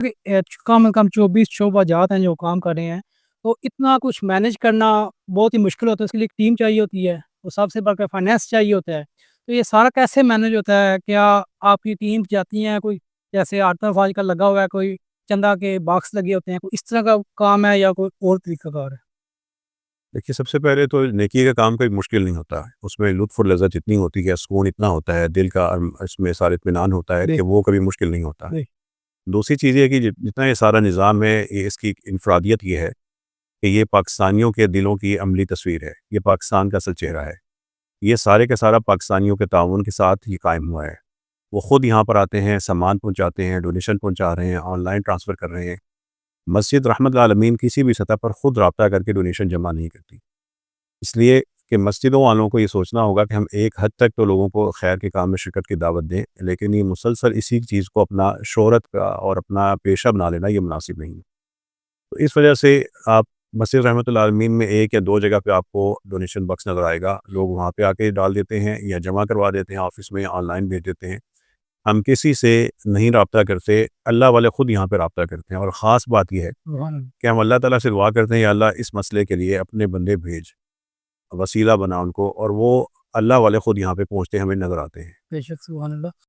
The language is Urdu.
کم از کم 24 شعبہ جات ہیں جو کام کر رہے ہیں، تو اتنا کچھ مینیج کرنا بہت ہی مشکل ہوتا ہے، اس کے لیے ایک ٹیم چاہیے ہوتی ہے، اور سب سے بڑھ کر فائنینس چاہیے ہوتا ہے، تو یہ سارا کیسے مینیج ہوتا ہے؟ کیا آپ کی ٹیم جاتی ہیں کوئی جیسے آج کل لگا ہوا ہے، کوئی چندہ کے باکس لگے ہوتے ہیں، کوئی اس طرح کا کام ہے یا کوئی اور طریقہ کار ہے؟ دیکھیے، سب سے پہلے تو نیکی کا کام کوئی مشکل نہیں ہوتا ہے، اس میں لطف اور لذت اتنی ہوتی ہے، سکون اتنا ہوتا ہے، دل کا اس میں سارا اطمینان ہوتا ہے جی کہ وہ کبھی مشکل نہیں ہوتا جی ہے۔ دوسری چیز یہ ہے کہ جتنا یہ سارا نظام ہے، اس کی انفرادیت یہ ہے کہ یہ پاکستانیوں کے دلوں کی عملی تصویر ہے، یہ پاکستان کا اصل چہرہ ہے، یہ سارے کا سارا پاکستانیوں کے تعاون کے ساتھ یہ قائم ہوا ہے۔ وہ خود یہاں پر آتے ہیں، سامان پہنچاتے ہیں، ڈونیشن پہنچا رہے ہیں، آن لائن ٹرانسفر کر رہے ہیں۔ مسجد رحمت العالمین کسی بھی سطح پر خود رابطہ کر کے ڈونیشن جمع نہیں کرتی، اس لیے کہ مسجدوں والوں کو یہ سوچنا ہوگا کہ ہم ایک حد تک تو لوگوں کو خیر کے کام میں شرکت کی دعوت دیں، لیکن یہ مسلسل اسی چیز کو اپنا شہرت کا اور اپنا پیشہ بنا لینا یہ مناسب نہیں ہے۔ تو اس وجہ سے آپ مسجد رحمت العالمین میں ایک یا دو جگہ پہ آپ کو ڈونیشن باکس نظر آئے گا، لوگ وہاں پہ آ کے ڈال دیتے ہیں یا جمع کروا دیتے ہیں آفس میں، آن لائن بھیج دیتے ہیں۔ ہم کسی سے نہیں رابطہ کرتے، اللہ والے خود یہاں پہ رابطہ کرتے ہیں، اور خاص بات یہ ہے سبحان اللہ۔ کہ ہم اللہ تعالیٰ سے دعا کرتے ہیں، یا اللہ اس مسئلے کے لیے اپنے بندے بھیج، وسیلہ بنا ان کو، اور وہ اللہ والے خود یہاں پہ پہنچتے ہیں، ہمیں نظر آتے ہیں۔ بے شک، سبحان اللہ۔